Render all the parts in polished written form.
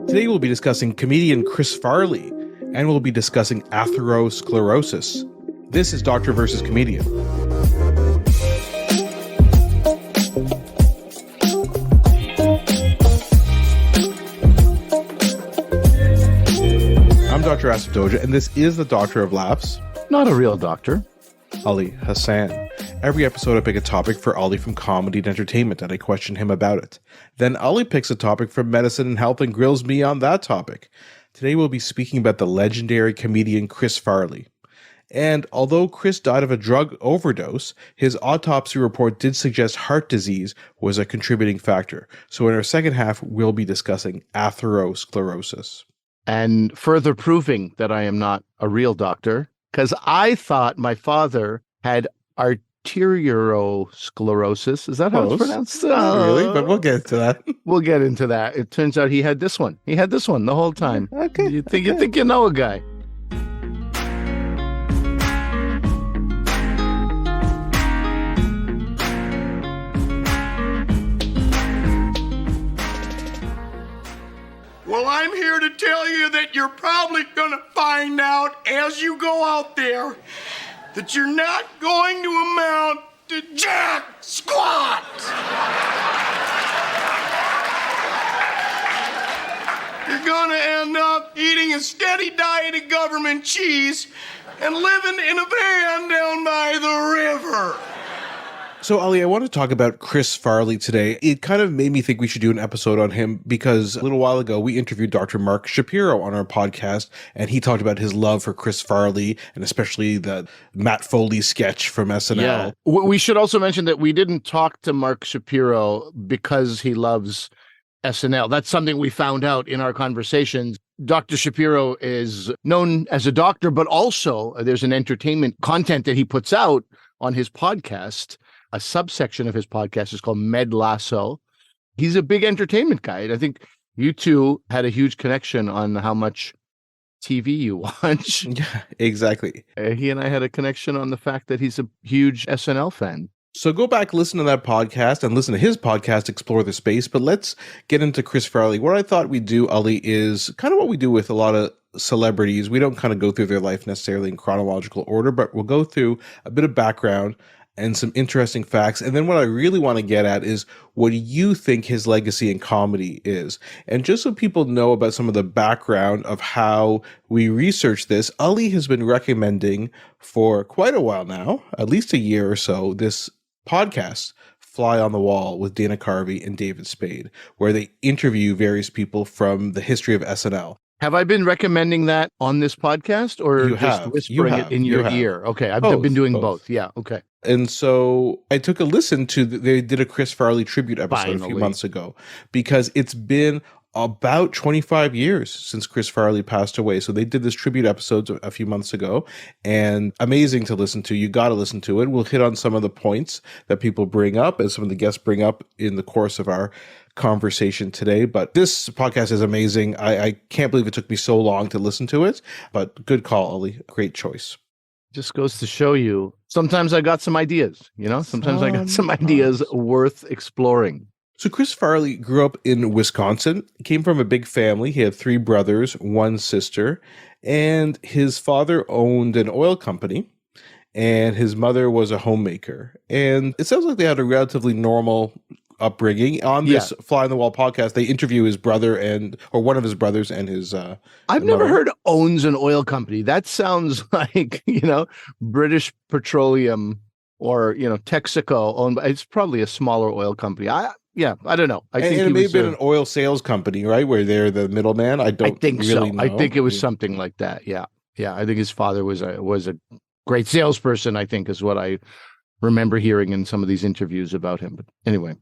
Today we'll be discussing comedian Chris Farley, and we'll be discussing atherosclerosis. This is Doctor versus Comedian. I'm Dr. Asif Doja, and this is the Doctor of Laughs. Not a real doctor. Ali Hassan. Every episode I pick a topic for Ali from comedy and entertainment, and I question him about it. Then Ali picks a topic from medicine and health and grills me on that topic. Today we'll be speaking about the legendary comedian Chris Farley. And although Chris died of a drug overdose, his autopsy report did suggest heart disease was a contributing factor. So in our second half, we'll be discussing atherosclerosis. And further proving that I am not a real doctor, because I thought my father had arteriosclerosis. Is that how it's pronounced? Really? But we'll get into that. We'll get into that. It turns out he had this one. He had this one the whole time. Okay. You think you know a guy. Well, I'm here to tell you that you're probably going to find out as you go out there that you're not going to amount to jack squat. You're going to end up eating a steady diet of government cheese and living in a van down by the river. So, Ali, I want to talk about Chris Farley today. It kind of made me think we should do an episode on him because a little while ago, we interviewed Dr. Mark Shapiro on our podcast, and he talked about his love for Chris Farley and especially the Matt Foley sketch from SNL. Yeah. We should also mention that we didn't talk to Mark Shapiro because he loves SNL. That's something we found out in our conversations. Dr. Shapiro is known as a doctor, but also there's an entertainment content that he puts out on his podcast. A subsection of his podcast is called Med Lasso. He's a big entertainment guy. And I think you two had a huge connection on how much TV you watch. Yeah, exactly. He and I had a connection on the fact that he's a huge SNL fan. So go back, listen to that podcast, and listen to his podcast, Explore the Space. But let's get into Chris Farley. What I thought we'd do, Ali, is kind of what we do with a lot of celebrities. We don't kind of go through their life necessarily in chronological order, but we'll go through a bit of background and some interesting facts. And then what I really want to get at is what do you think his legacy in comedy is? And just so people know about some of the background of how we research this, Ali has been recommending for quite a while now, at least a year or so, this podcast, Fly on the Wall with Dana Carvey and David Spade, where they interview various people from the history of SNL. Have I been recommending that on this podcast or You just have. whispering it in your ear? Okay, I've been doing both. Yeah, okay. And so I took a listen to, they did a Chris Farley tribute episode a few months ago because it's been about 25 years since Chris Farley passed away. So they did this tribute episode a few months ago and amazing to listen to. You got to listen to it. We'll hit on some of the points that people bring up and some of the guests bring up in the course of our conversation today. But this podcast is amazing. I can't believe it took me so long to listen to it, but good call, Ali. Great choice. Just goes to show you, sometimes I got some ideas, sometimes I got some ideas worth exploring. So Chris Farley grew up in Wisconsin, came from a big family. He had 3 brothers, 1 sister, and his father owned an oil company and his mother was a homemaker. And it sounds like they had a relatively normal upbringing. On this Fly on the Wall podcast, they interview his brother or one of his brothers and his I've never heard owns an oil company. That sounds like, British Petroleum or, Texaco owned by, it's probably a smaller oil company. I don't know. I think it may have been an oil sales company, right? Where they're the middleman. I think really know. I think it was something like that. Yeah. Yeah. I think his father was a great salesperson, I think is what I remember hearing in some of these interviews about him. But anyway.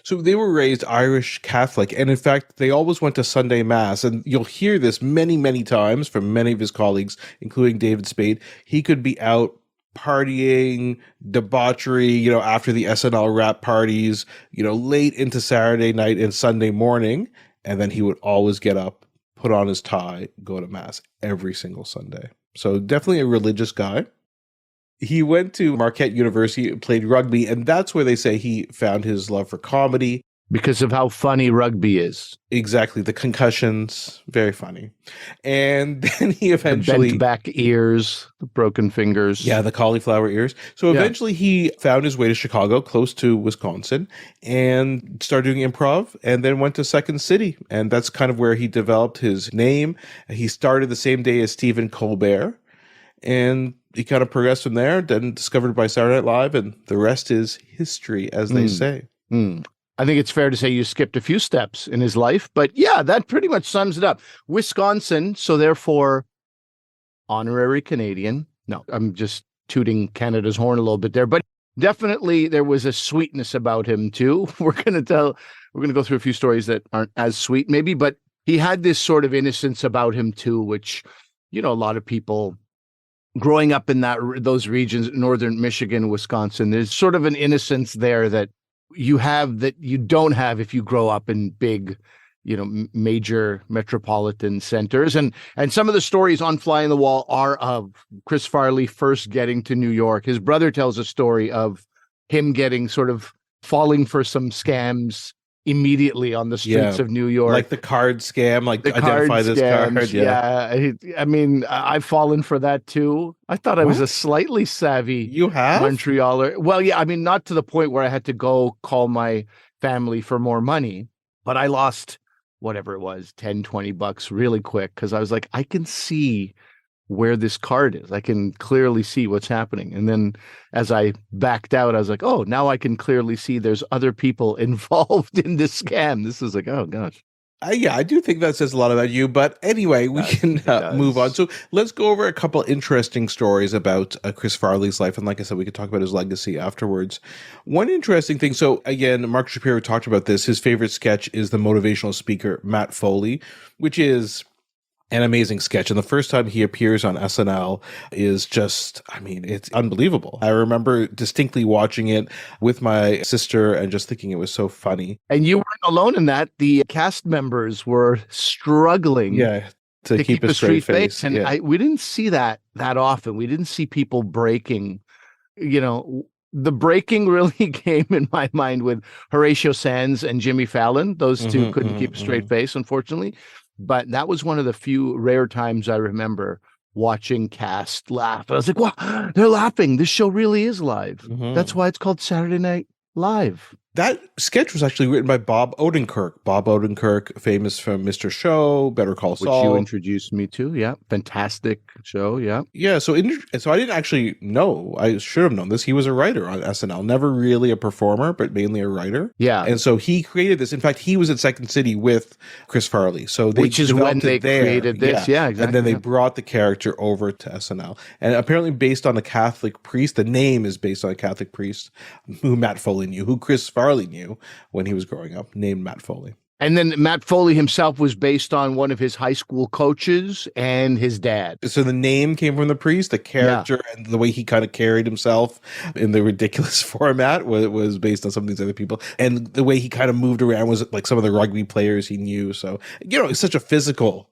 So they were raised Irish Catholic, and in fact, they always went to Sunday Mass, and you'll hear this many, many times from many of his colleagues, including David Spade. He could be out partying, debauchery, after the SNL rap parties, late into Saturday night and Sunday morning, and then he would always get up, put on his tie, go to Mass every single Sunday. So definitely a religious guy. He went to Marquette University, played rugby, and that's where they say he found his love for comedy. Because of how funny rugby is. Exactly. The concussions, very funny. And then he The eventually... bent back ears, the broken fingers. Yeah, the cauliflower ears. So eventually he found his way to Chicago, close to Wisconsin, and started doing improv, and then went to Second City. And that's kind of where he developed his name. He started the same day as Stephen Colbert, and he kind of progressed from there, then discovered by Saturday Night Live, and the rest is history, as they say. I think it's fair to say you skipped a few steps in his life, but yeah, that pretty much sums it up. Wisconsin, so therefore honorary Canadian. No, I'm just tooting Canada's horn a little bit there, but definitely there was a sweetness about him too. We're going to go through a few stories that aren't as sweet maybe, but he had this sort of innocence about him too, which, a lot of people growing up in those regions, northern Michigan, Wisconsin, there's sort of an innocence there that you have that you don't have if you grow up in big, major metropolitan centers. And some of the stories on Fly on the Wall are of Chris Farley first getting to New York. His brother tells a story of him getting sort of falling for some scams immediately on the streets of New York. Like the card scam, like identify this card. Yeah. I mean, I've fallen for that too. I thought I was a slightly savvy Montrealer. Well, yeah, I mean, not to the point where I had to go call my family for more money, but I lost whatever it was, 10, 20 bucks really quick because I was like, I can see where this card is. I can clearly see what's happening. And then as I backed out, I was like, oh, now I can clearly see there's other people involved in this scam. This is like, oh gosh. I do think that says a lot about you. But anyway, we can move on. So let's go over a couple interesting stories about Chris Farley's life. And like I said, we could talk about his legacy afterwards. One interesting thing. So again, Mark Shapiro talked about this. His favorite sketch is the motivational speaker, Matt Foley, which is an amazing sketch. And the first time he appears on SNL is just, it's unbelievable. I remember distinctly watching it with my sister and just thinking it was so funny. And you weren't alone in that. The cast members were struggling to keep a straight face. And we didn't see that often. We didn't see people breaking. The breaking really came in my mind with Horatio Sands and Jimmy Fallon. Those two couldn't keep a straight face, unfortunately. But that was one of the few rare times I remember watching cast laugh. I was like, wow, they're laughing. This show really is live. That's why it's called Saturday Night Live. That sketch was actually written by Bob Odenkirk. Bob Odenkirk, famous from Mr. Show, Better Call Saul. Which you introduced me to, yeah. Fantastic show, yeah. Yeah, so I didn't actually know. I should have known this. He was a writer on SNL. Never really a performer, but mainly a writer. Yeah. And so he created this. In fact, he was at Second City with Chris Farley. So which is when they created this. Yeah, exactly. And then they brought the character over to SNL. And apparently based on a Catholic priest, the name is based on a Catholic priest who Matt Foley knew, who Chris Farley knew when he was growing up, named Matt Foley. And then Matt Foley himself was based on one of his high school coaches and his dad. So the name came from the priest, the character and the way he kind of carried himself in the ridiculous format was based on some of these other people. And the way he kind of moved around was like some of the rugby players he knew. So, it's such a physical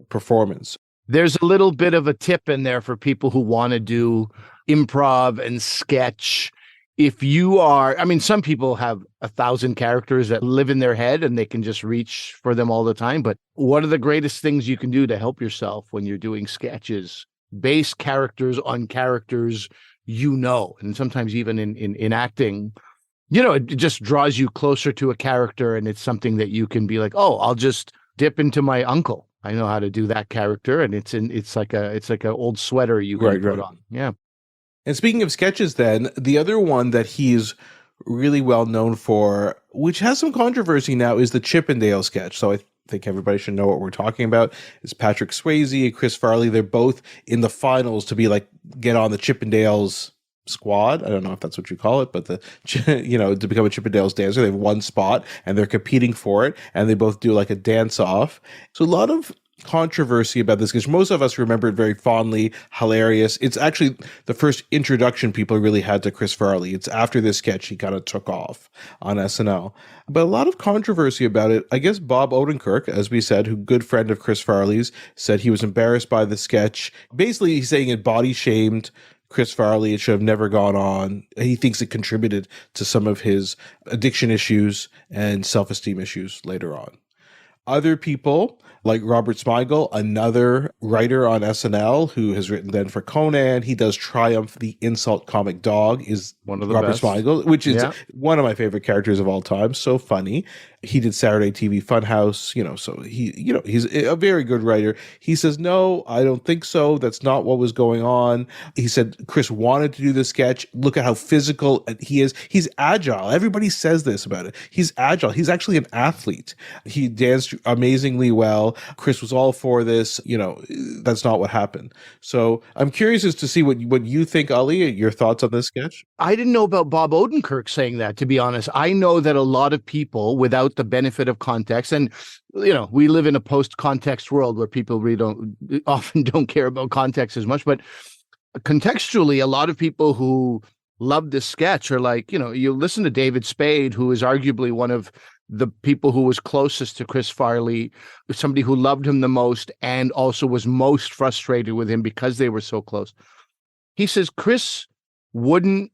performance. There's a little bit of a tip in there for people who want to do improv and sketch. If you are, some people have 1,000 characters that live in their head and they can just reach for them all the time. But what are the greatest things you can do to help yourself when you're doing sketches? Base characters on characters, and sometimes even in acting, it just draws you closer to a character, and it's something that you can be like, oh, I'll just dip into my uncle. I know how to do that character, and it's like a old sweater you can put on. Yeah. And speaking of sketches then, the other one that he's really well known for, which has some controversy now, is the Chippendale sketch. So I think everybody should know what we're talking about. It's Patrick Swayze and Chris Farley. They're both in the finals to be get on the Chippendales squad. I don't know if that's what you call it, but to become a Chippendales dancer. They have one spot and they're competing for it, and they both do a dance off. So a lot of controversy about this because most of us remember it very fondly, hilarious. It's actually the first introduction people really had to Chris Farley. It's after this sketch he kind of took off on SNL. But a lot of controversy about it. I guess Bob Odenkirk, as we said, who good friend of Chris Farley's, said he was embarrassed by the sketch. Basically, he's saying it body shamed Chris Farley. It should have never gone on. He thinks it contributed to some of his addiction issues and self-esteem issues later on. Other people, like Robert Smigel, another writer on SNL who has written then for Conan. He does Triumph, the Insult Comic Dog, is one of the Robert best. Smigel, which is one of my favorite characters of all time. So funny. He did Saturday TV Funhouse, so he's a very good writer. He says, no, I don't think so. That's not what was going on. He said Chris wanted to do the sketch. Look at how physical he is. He's agile. Everybody says this about it. He's agile. He's actually an athlete. He danced amazingly well. Chris was all for this. That's not what happened. So I'm curious as to see what you think, Ali, your thoughts on this sketch. I didn't know about Bob Odenkirk saying that, to be honest. I know that a lot of people, without the benefit of context, and we live in a post-context world where people really often don't care about context as much, but contextually, a lot of people who love this sketch are like, you listen to David Spade, who is arguably one of the people who was closest to Chris Farley, somebody who loved him the most and also was most frustrated with him because they were so close. He says Chris wouldn't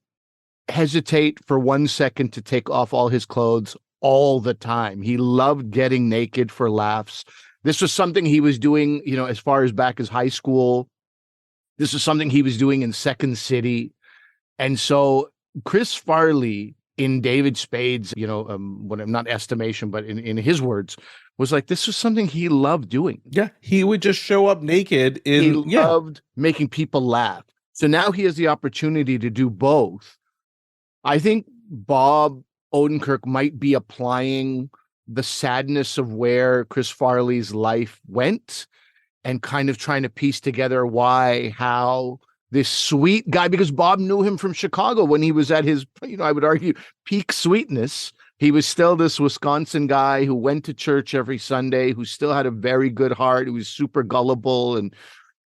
hesitate for 1 second to take off all his clothes all the time. He loved getting naked for laughs. This was something he was doing, as far as back as high school. This was something he was doing in Second City. And so Chris Farley, in David Spade's, not estimation, but in his words, was like, this was something he loved doing. Yeah, he would just show up naked. He loved making people laugh. So now he has the opportunity to do both. I think Bob Odenkirk might be applying the sadness of where Chris Farley's life went and kind of trying to piece together how this sweet guy, because Bob knew him from Chicago when he was at his, I would argue, peak sweetness. He was still this Wisconsin guy who went to church every Sunday, who still had a very good heart, who was super gullible. And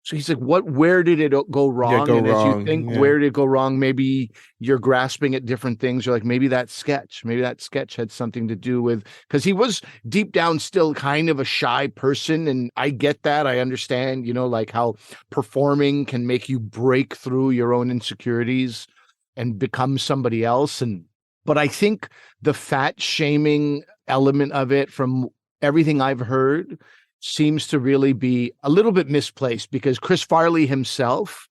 so he's like, where did it go wrong? As you think, where did it go wrong? Maybe you're grasping at different things. You're like, maybe that sketch had something to do with, because he was deep down still kind of a shy person. And I get that. I understand, like how performing can make you break through your own insecurities and become somebody else. But I think the fat shaming element of it, from everything I've heard, seems to really be a little bit misplaced, because Chris Farley himself,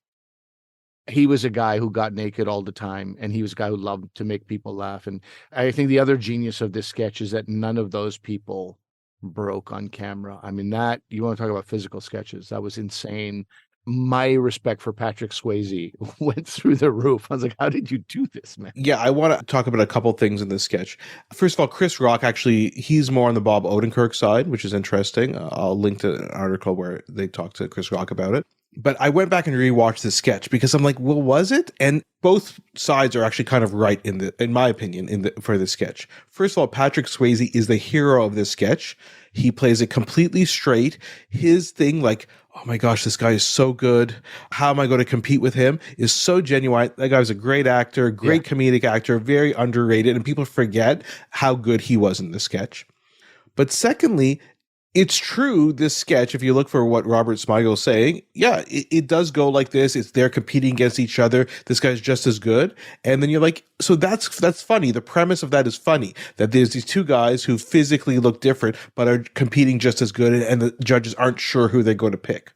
he was a guy who got naked all the time, and he was a guy who loved to make people laugh. And I think the other genius of this sketch is that none of those people broke on camera. I mean, that, you want to talk about physical sketches, that was insane. My respect for Patrick Swayze went through the roof. I was like, how did you do this, man? Yeah, I want to talk about a couple things in this sketch. First of all, Chris Rock, actually, he's more on the Bob Odenkirk side, which is interesting. I'll link to an article where they talk to Chris Rock about it. But I went back and rewatched this sketch because I'm like, well, was it? And both sides are actually kind of right in my opinion, for this sketch. First of all, Patrick Swayze is the hero of this sketch. He plays it completely straight. His thing, like, oh my gosh, this guy is so good. How am I going to compete with him? Is so genuine. That guy was a great actor, great comedic actor, very underrated, and people forget how good he was in this sketch. But secondly, it's true, this sketch, if you look for what Robert Smigel is saying, it does go like this. They're competing against each other. This guy's just as good. And then you're like, so that's funny. The premise of that is funny, that there's these two guys who physically look different, but are competing just as good, and the judges aren't sure who they're going to pick.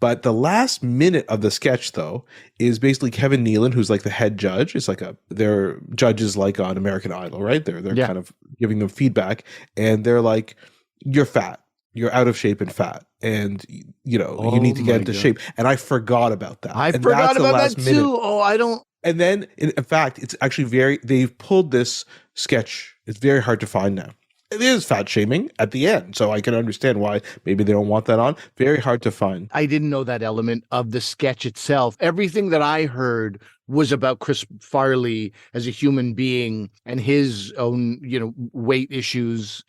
But the last minute of the sketch, though, is basically Kevin Nealon, who's like the head judge. It's like they're judges like on American Idol, right? They're kind of giving them feedback, and they're like, you're fat. You're out of shape and fat, and you need to get into shape. And I forgot about that. I forgot about that too. Oh, I don't. And then, in fact, it's actually they've pulled this sketch. It's very hard to find now. It is fat shaming at the end, so I can understand why maybe they don't want that on. Very hard to find. I didn't know that element of the sketch itself. Everything that I heard was about Chris Farley as a human being and his own, weight issues.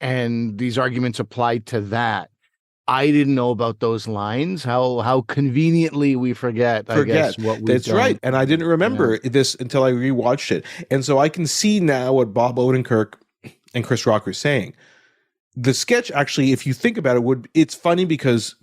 And these arguments applied to that. I didn't know about those lines. How conveniently we forget I guess, what we've That's done. right. And I didn't remember this until I rewatched it. And so I can see now what Bob Odenkirk and Chris Rock are saying. The sketch, actually, if you think about it, it's funny because,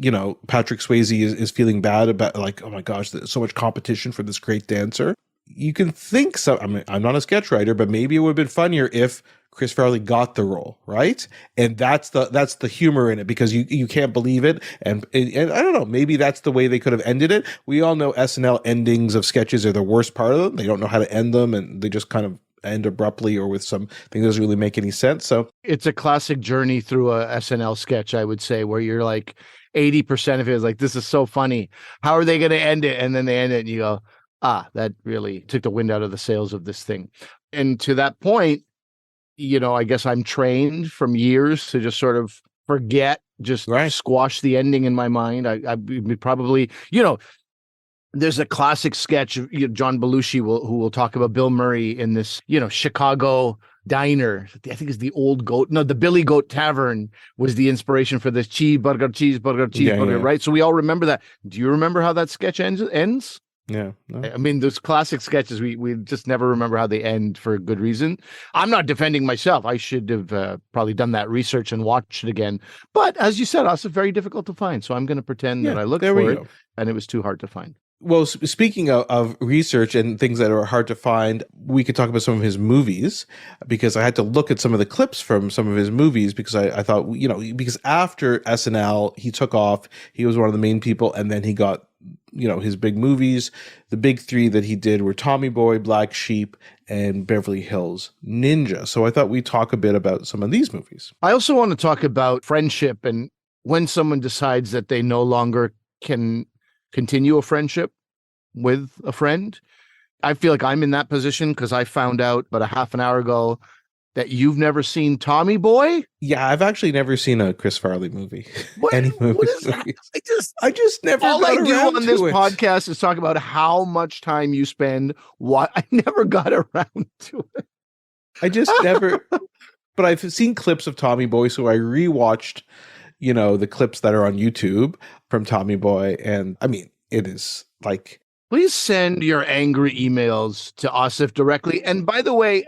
Patrick Swayze is feeling bad about, like, oh my gosh, there's so much competition for this great dancer. You can think so. I mean, I'm not a sketch writer, but maybe it would have been funnier if Chris Farley got the role, right? And that's the humor in it, because you can't believe it. And I don't know, maybe that's the way they could have ended it. We all know SNL endings of sketches are the worst part of them. They don't know how to end them, and they just kind of end abruptly or with something that doesn't really make any sense. So it's a classic journey through a SNL sketch, I would say, where you're like 80% of it is like, this is so funny. How are they going to end it? And then they end it and you go, that really took the wind out of the sails of this thing. And to that point, I guess I'm trained from years to just sort of forget, just squash the ending in my mind. I probably, there's a classic sketch of John Belushi who will talk about Bill Murray in this, Chicago diner. I think it's the Old Goat. No, the Billy Goat Tavern was the inspiration for this cheeseburger, right? So we all remember that. Do you remember how that sketch ends? Yeah. No. I mean, those classic sketches, we just never remember how they end for a good reason. I'm not defending myself. I should have probably done that research and watched it again. But as you said, also very difficult to find. So I'm going to pretend that I looked for it and it was too hard to find. Well, speaking of research and things that are hard to find, we could talk about some of his movies, because I had to look at some of the clips from some of his movies, because I thought, because after SNL, he took off, he was one of the main people, and then he got, his big movies. The big three that he did were Tommy Boy, Black Sheep, and Beverly Hills Ninja. So I thought we'd talk a bit about some of these movies. I also want to talk about friendship and when someone decides that they no longer can continue a friendship with a friend. I feel like I'm in that position because I found out about a half an hour ago that you've never seen Tommy Boy. Yeah, I've actually never seen a Chris Farley movie. Any movie? What is that? I just never. All got I do around on this to it. podcast is talk about how much time you spend. What I never got around to it. I just never. But I've seen clips of Tommy Boy, so I rewatched, the clips that are on YouTube from Tommy Boy, and I mean, it is like. Please send your angry emails to Asif directly. And by the way,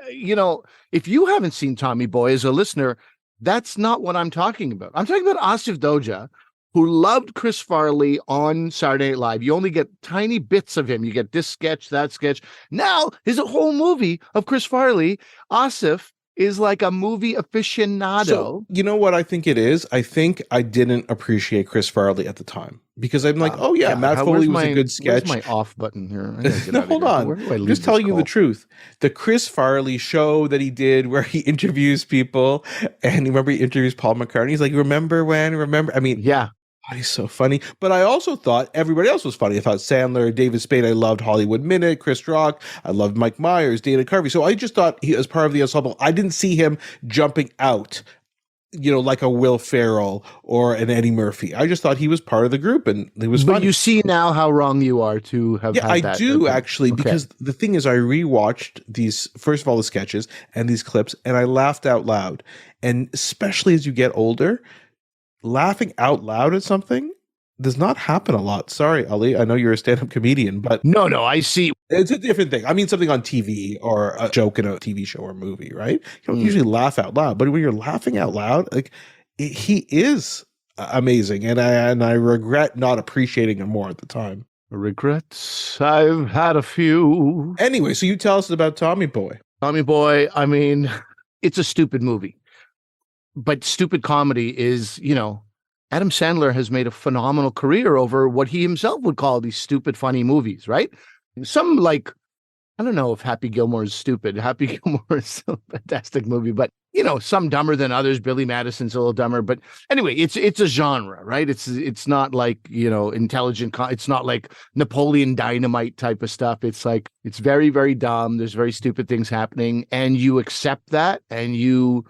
if you haven't seen Tommy Boy as a listener, that's not what I'm talking about. I'm talking about Asif Doja, who loved Chris Farley on Saturday Night Live. You only get tiny bits of him. You get this sketch, that sketch. Now, there's a whole movie of Chris Farley. Asif is like a movie aficionado. So, you know what I think it is? I think I didn't appreciate Chris Farley at the time, because I'm like, Matt Foley was a good sketch. Where's my off button here? No, hold on. I'm just telling you the truth. The Chris Farley show that he did where he interviews people, and remember he interviews Paul McCartney. He's like, remember? I mean, yeah. God, he's so funny. But I also thought everybody else was funny. I thought Sandler, David Spade, I loved Hollywood Minute, Chris Rock, I loved Mike Myers, Dana Carvey. So I just thought he was part of the ensemble. I didn't see him jumping out, like a Will Ferrell or an Eddie Murphy. I just thought he was part of the group, and it was funny. But you see now how wrong you are to have had that. I do actually, because the thing is, I rewatched these, first of all, the sketches and these clips, and I laughed out loud. And especially as you get older, laughing out loud at something does not happen a lot. Sorry, Ali. I know you're a stand-up comedian, but no, I see. It's a different thing. I mean, something on TV or a joke in a TV show or movie, right? You don't usually laugh out loud, but when you're laughing out loud, he is amazing, and I regret not appreciating him more at the time. Regrets? I've had a few. Anyway, so you tell us about Tommy Boy. Tommy Boy. I mean, it's a stupid movie. But stupid comedy is, Adam Sandler has made a phenomenal career over what he himself would call these stupid, funny movies, right? Some I don't know if Happy Gilmore is stupid. Happy Gilmore is a fantastic movie, but, some dumber than others. Billy Madison's a little dumber. But anyway, it's a genre, right? It's not like, intelligent. It's not like Napoleon Dynamite type of stuff. It's like, it's very, very dumb. There's very stupid things happening. And you accept that and you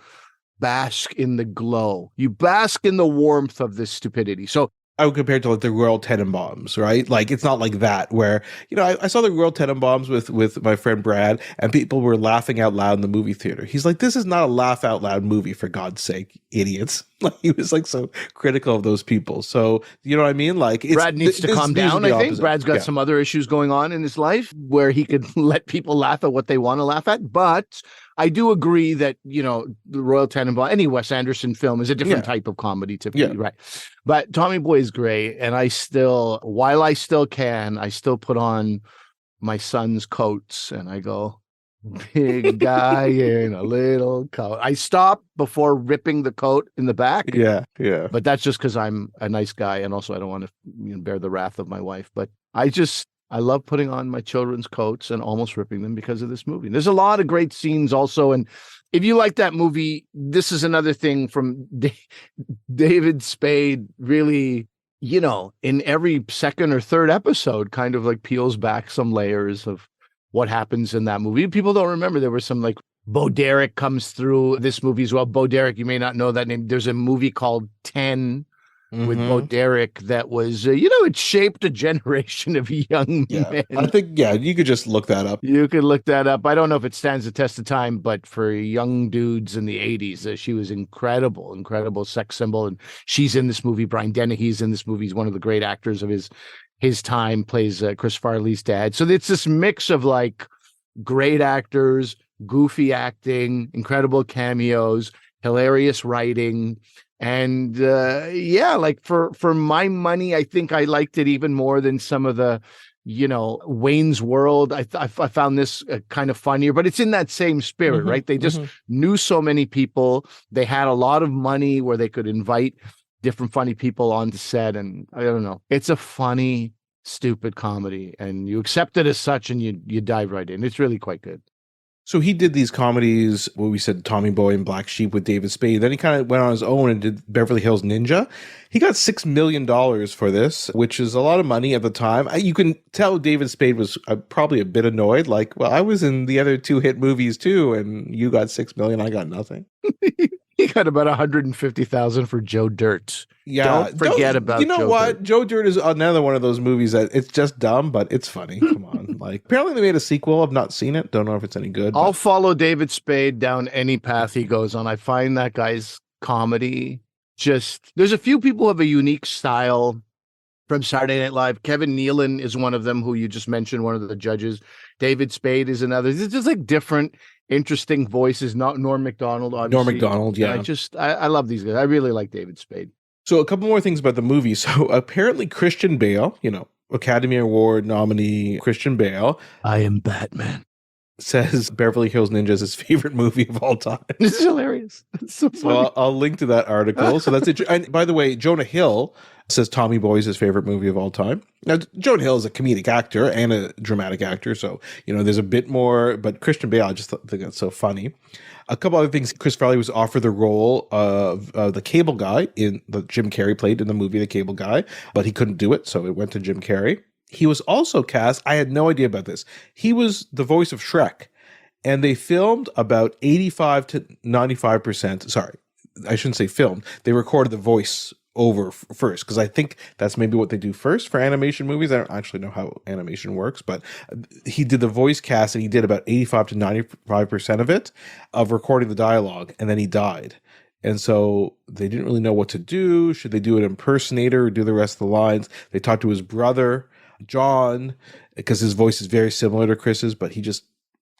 bask in the glow. You bask in the warmth of this stupidity. So I would compare it to like the Royal Tenenbaums, right? Like it's not like that where, I saw the Royal Tenenbaums with my friend Brad, and people were laughing out loud in the movie theater. He's like, this is not a laugh out loud movie, for God's sake, idiots. Like he was like so critical of those people. So you know what I mean? Like Brad needs to calm down. I think Brad's got some other issues going on in his life where he could let people laugh at what they want to laugh at. But I do agree that, the Royal Tenenbaum, any Wes Anderson film is a different type of comedy typically, right? But Tommy Boy is great. And while I still can, I still put on my son's coats and I go, big guy in a little coat. I stop before ripping the coat in the back. Yeah. But that's just because I'm a nice guy. And also I don't want to bear the wrath of my wife. But I love putting on my children's coats and almost ripping them because of this movie. There's a lot of great scenes also. And if you like that movie, this is another thing from David Spade, really, in every second or third episode, kind of like peels back some layers of what happens in that movie. People don't remember there was some like Bo Derek comes through this movie as well. Bo Derek, you may not know that name. There's a movie called 10 with Bo Derek that was, it shaped a generation of young men. I think, you could just look that up. You could look that up. I don't know if it stands the test of time, but for young dudes in the 80s, she was incredible sex symbol. And she's in this movie. Brian Dennehy's in this movie. He's one of the great actors of his time, plays Chris Farley's dad. So it's this mix of like great actors, goofy acting, incredible cameos, hilarious writing. And like for my money, I think I liked it even more than some of the, Wayne's World. I found this kind of funnier, but it's in that same spirit, right? They just knew so many people. They had a lot of money where they could invite different funny people on the set. And I don't know, it's a funny, stupid comedy and you accept it as such and you dive right in. It's really quite good. So he did these comedies, what we said, Tommy Boy and Black Sheep with David Spade. Then he kind of went on his own and did Beverly Hills Ninja. He got $6 million for this, which is a lot of money at the time. You can tell David Spade was probably a bit annoyed. Like, well, I was in the other two hit movies too, and you got $6 million. I got nothing. He got about $150,000 for Joe Dirt. Yeah, don't forget about. You know Joe what? Dirt. Joe Dirt is another one of those movies that it's just dumb, but it's funny. Come on, like apparently they made a sequel. I've not seen it. Don't know if it's any good. I'll follow David Spade down any path he goes on. I find that guy's comedy there's a few people who have a unique style from Saturday Night Live. Kevin Nealon is one of them, who you just mentioned, one of the judges. David Spade is another. It's just like different, interesting voices. Not Norm Macdonald, obviously. Norm Macdonald, yeah. I love these guys. I really like David Spade. So a couple more things about the movie. So apparently Christian Bale, Academy Award nominee Christian Bale. I am Batman. Says Beverly Hills Ninja is his favorite movie of all time. This is hilarious. It's so funny. So I'll link to that article. So that's it. And by the way, Jonah Hill says Tommy Boy is his favorite movie of all time. Now, Jonah Hill is a comedic actor and a dramatic actor. So, there's a bit more, but Christian Bale, I just think that's so funny. A couple other things. Chris Farley was offered the role of the cable guy that Jim Carrey played in the movie The Cable Guy, but he couldn't do it. So it went to Jim Carrey. He was also cast, I had no idea about this. He was the voice of Shrek, and they filmed about 85 to 95%. Sorry, I shouldn't say filmed. They recorded the voice over first, because I think that's maybe what they do first for animation movies. I don't actually know how animation works, but he did the voice cast, and he did about 85 to 95% of it, of recording the dialogue, and then he died. And so they didn't really know what to do. Should they do an impersonator or do the rest of the lines? They talked to his brother, John, because his voice is very similar to Chris's, but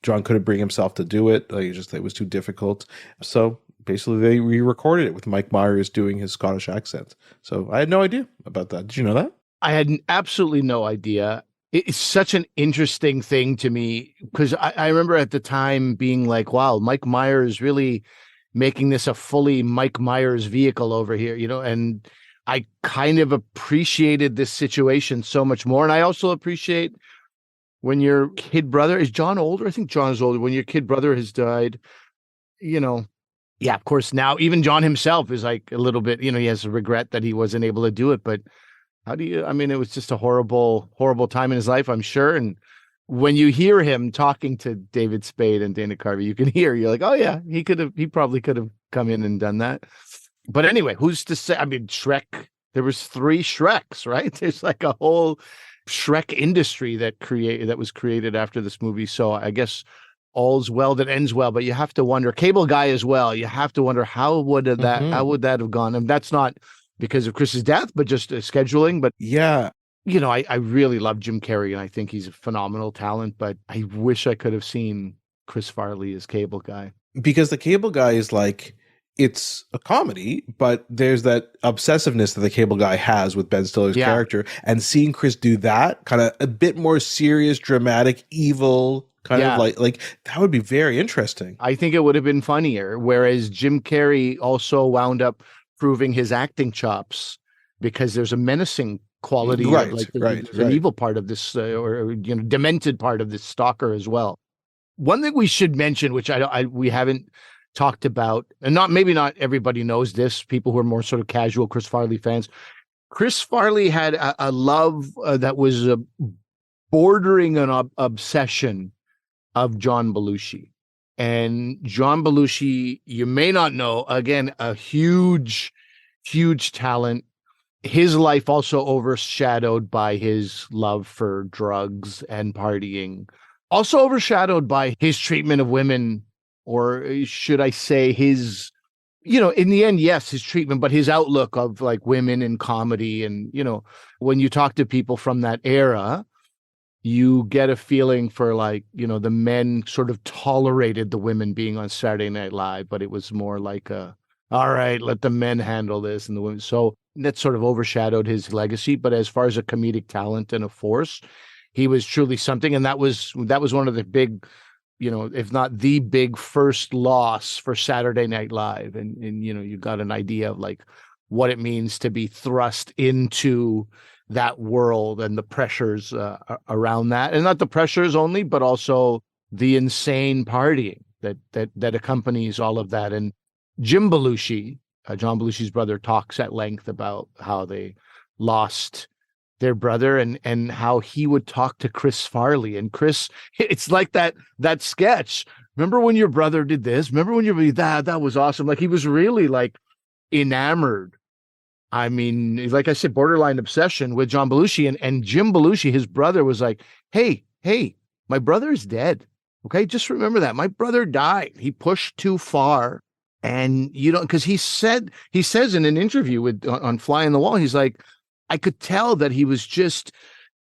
John couldn't bring himself to do it. It was too difficult. So basically they re-recorded it with Mike Myers doing his Scottish accent. So I had no idea about that. Did you know that? I had absolutely no idea. It's such an interesting thing to me, because I remember at the time being like, wow, Mike Myers really making this a fully Mike Myers vehicle over here, and I kind of appreciated this situation so much more. And I also appreciate when your kid brother, is John older? I think John is older. When your kid brother has died, of course, now even John himself is like a little bit, he has a regret that he wasn't able to do it. But it was just a horrible, horrible time in his life, I'm sure. And when you hear him talking to David Spade and Dana Carvey, you can hear, you're like, oh yeah, he probably could have come in and done that. But anyway, who's to say? Shrek, there was 3 Shreks, right? There's like a whole Shrek industry that was created after this movie. So I guess all's well that ends well, but you have to wonder, Cable Guy as well, you have to wonder how would that have gone? And that's not because of Chris's death, but just scheduling. But yeah, I really love Jim Carrey, and I think he's a phenomenal talent, but I wish I could have seen Chris Farley as Cable Guy. Because the Cable Guy is like, it's a comedy, but there's that obsessiveness that the Cable Guy has with Ben Stiller's character. And seeing Chris do that, kind of a bit more serious, dramatic, evil, kind of like that would be very interesting. I think it would have been funnier. Whereas Jim Carrey also wound up proving his acting chops because there's a menacing quality, an evil part of this, or demented part of this stalker as well. One thing we should mention, which we haven't talked about, and maybe not everybody knows this, people who are more sort of casual Chris Farley fans. Chris Farley had a love that was bordering an obsession of John Belushi. And John Belushi, you may not know, again, a huge, huge talent. His life also overshadowed by his love for drugs and partying, also overshadowed by his treatment of women, or should I say his, in the end, yes, his treatment, but his outlook of like women in comedy. And, when you talk to people from that era, you get a feeling for like, the men sort of tolerated the women being on Saturday Night Live, but it was more like all right, let the men handle this and the women. So that sort of overshadowed his legacy. But as far as a comedic talent and a force, he was truly something. And that was one of the big, if not the big first loss for Saturday Night Live. And you got an idea of like what it means to be thrust into that world and the pressures around that. And not the pressures only, but also the insane partying that accompanies all of that. And Jim Belushi, John Belushi's brother, talks at length about how they lost their brother and how he would talk to Chris Farley. And Chris, it's like that sketch. Remember when your brother did this? Remember when that was awesome. Like he was really like enamored. I mean, like I said, borderline obsession with John Belushi, and Jim Belushi, his brother, was like, hey, my brother is dead. Okay. Just remember that my brother died. He pushed too far. And because he says in an interview on Fly on the Wall, he's like, I could tell that he was just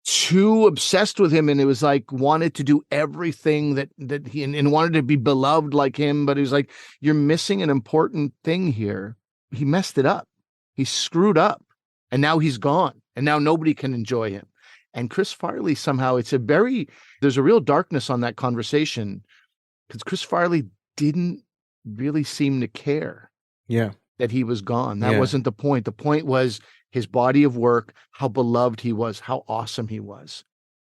too obsessed with him, and it was like wanted to do everything that he and wanted to be beloved like him. But he was like, you're missing an important thing here. He messed it up. He screwed up, and now he's gone, and now nobody can enjoy him. And Chris Farley, somehow, there's a real darkness on that conversation because Chris Farley didn't really seem to care that he was gone. That wasn't the point. The point was his body of work, how beloved he was, how awesome he was.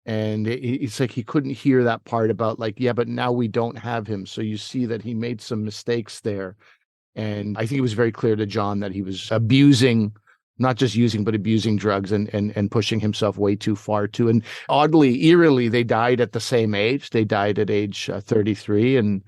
And it's like he couldn't hear that part about like, but now we don't have him. So you see that he made some mistakes there. And I think it was very clear to John that he was abusing, not just using, but abusing drugs and pushing himself way too far too. And oddly, eerily, they died at the same age. They died at age 33. And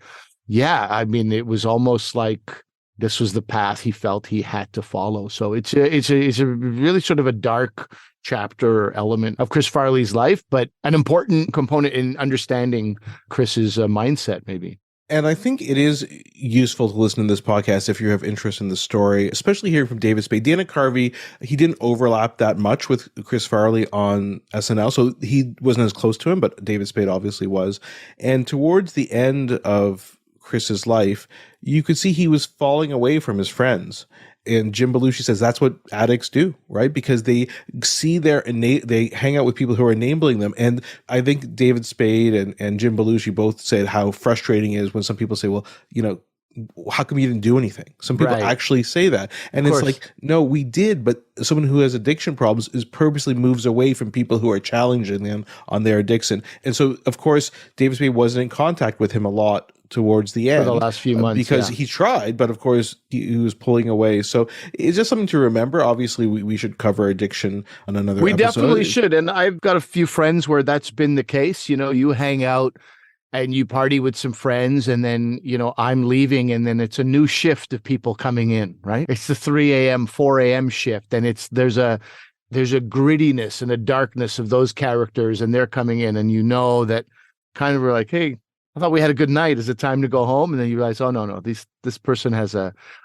I mean, it was almost like this was the path he felt he had to follow. So it's a really sort of a dark chapter or element of Chris Farley's life, but an important component in understanding Chris's mindset, maybe. And I think it is useful to listen to this podcast if you have interest in the story, especially hearing from David Spade. Dana Carvey, he didn't overlap that much with Chris Farley on SNL, so he wasn't as close to him, but David Spade obviously was. And towards the end of Chris's life, you could see he was falling away from his friends. And Jim Belushi says that's what addicts do, right? Because they see they hang out with people who are enabling them. And I think David Spade and Jim Belushi both said how frustrating it is when some people say, well, how come you didn't do anything? Some people actually say that. And it's like, no, we did. But someone who has addiction problems purposely moves away from people who are challenging them on their addiction. And so, of course, David Spade wasn't in contact with him a lot towards the end for the last few months because he tried, but of course he was pulling away. So it's just something to remember. Obviously we should cover addiction on another episode. Definitely should. And I've got a few friends where that's been the case. You hang out and you party with some friends, and then I'm leaving, and then it's a new shift of people coming in, right? It's the 3 a.m. 4 a.m. shift, and there's a grittiness and a darkness of those characters, and they're coming in, and that kind of were like, hey, I thought we had a good night. Is it time to go home? And then you realize, oh, no, this person has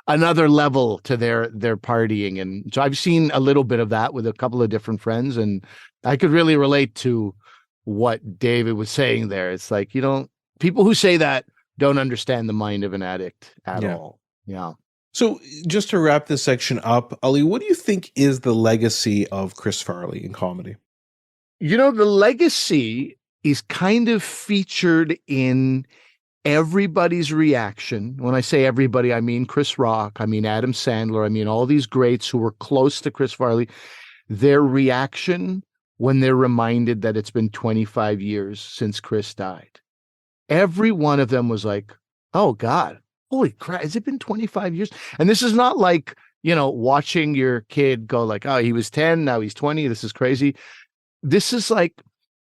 another level to their partying. And so I've seen a little bit of that with a couple of different friends, and I could really relate to what David was saying there. It's like, People who say that don't understand the mind of an addict at all. Yeah. So just to wrap this section up, Ali, what do you think is the legacy of Chris Farley in comedy? You know, the legacy is kind of featured in everybody's reaction. When I say everybody, I mean Chris Rock, I mean Adam Sandler, I mean all these greats who were close to Chris Farley. Their reaction when they're reminded that it's been 25 years since Chris died. Every one of them was like, oh God, holy crap, has it been 25 years? And this is not like, you know, watching your kid go like, oh, he was 10, now he's 20, this is crazy. This is like,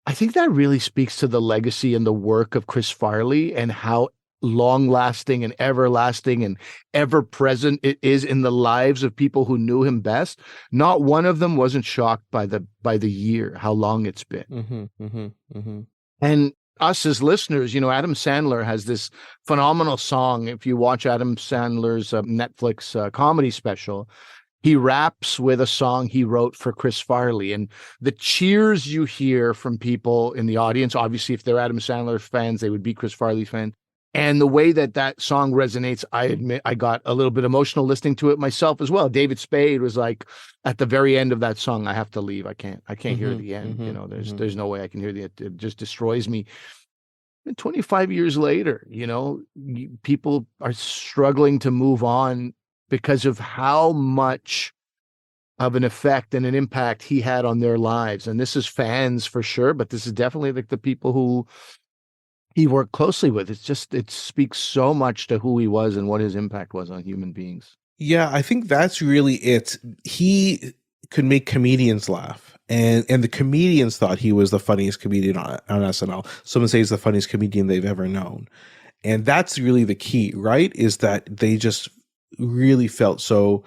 I think that really speaks to the legacy and the work of Chris Farley and how long-lasting and everlasting and ever-present it is in the lives of people who knew him best. Not one of them wasn't shocked by the year, how long it's been. And us as listeners, you know, Adam Sandler has this phenomenal song. If you watch Adam Sandler's Netflix comedy special, he raps with a song he wrote for Chris Farley. And the cheers you hear from people in the audience, obviously, if they're Adam Sandler fans, they would be Chris Farley fans. And the way that that song resonates, I admit I got a little bit emotional listening to it myself as well. David Spade was like, at the very end of that song, I have to leave. I can't hear the end. You know, there's no way I can hear the end. It just destroys me. And 25 years later, you know, people are struggling to move on because of how much of an effect and an impact he had on their lives. And this is fans for sure, but this is definitely like the people who he worked closely with. It speaks so much to who he was and what his impact was on human beings. Yeah, I think that's really it. He could make comedians laugh. And the comedians thought he was the funniest comedian on SNL. Someone says the funniest comedian they've ever known. And that's really the key, right? Is that they just really felt so